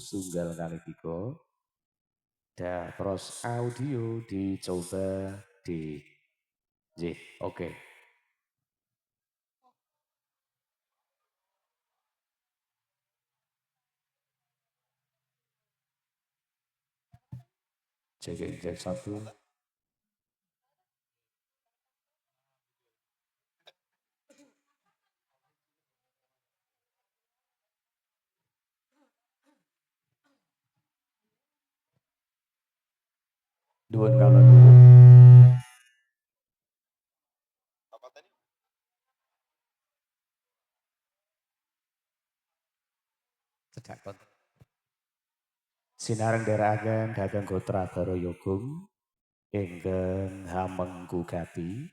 sunggal kali tiga. Da pros audio dicoba di J. Oke. Cek satu. Dua kalau dulu. Sedakon. Sinareng deraken dhateng Gotra Baroyogung ingkang hamengkugati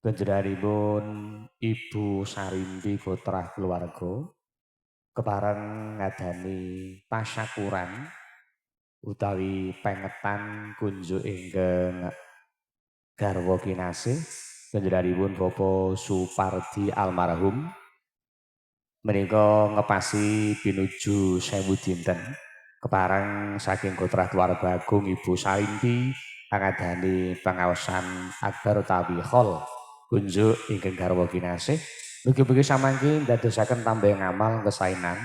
panjenenganipun Ibu Sarimpi Gotra keluarga kepareng ngadani tasyakuran utawi pengetan kunjuk ingkang garwa kinasih panjenenganipun Bapak Supardi almarhum menika ngepasi pinuju 1000 dinten kepareng saking Gotra keluarga agung Ibu Sarimpi angadani pengaosan akbar utawi khol kunjuk ingkang garwa kinasih mugi-mugi samangke ndadosaken tambah ngamal kesainan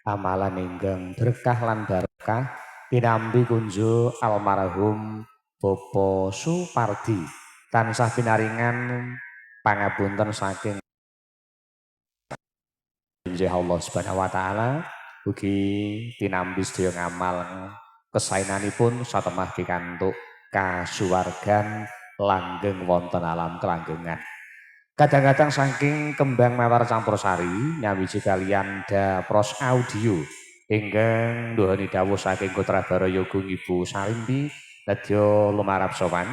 amalan ingkang berkah lan barokah tinampi kunjuk almarhum Bapak Supardi tansah pinaringan pangapunten saking Allah Subhanahu wa taala ugi tinampi sedaya ngamal kesaenanipun satemah pikantuk kasuwargan langgeng wonten alam kelanggengan. Kadang-kadang saking kembang mawar campursari nyawiji kalian da pros audio ingkang nuhuni dawuh saking Gotra Baroyogung Ibu Sarimpi nedya lumarap sowan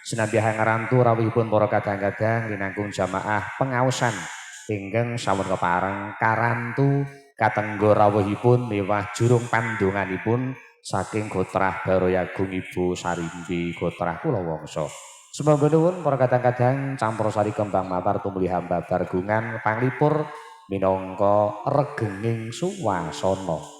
sinambiah ngarantu rawuhipun para kadang-kadang linangkung jamaah pengaosan ingkang sampun kepareng karantu katenggo rawuhipun miwah jurung pandonganipun saking Gotra Baroyogung Ibu Sarimpi Gotra Kula Wangsa. Semoga nuwun para kadang-kadang campursari kembang mawar tumuli hamba bargungan panglipur minangka regenging suwasana.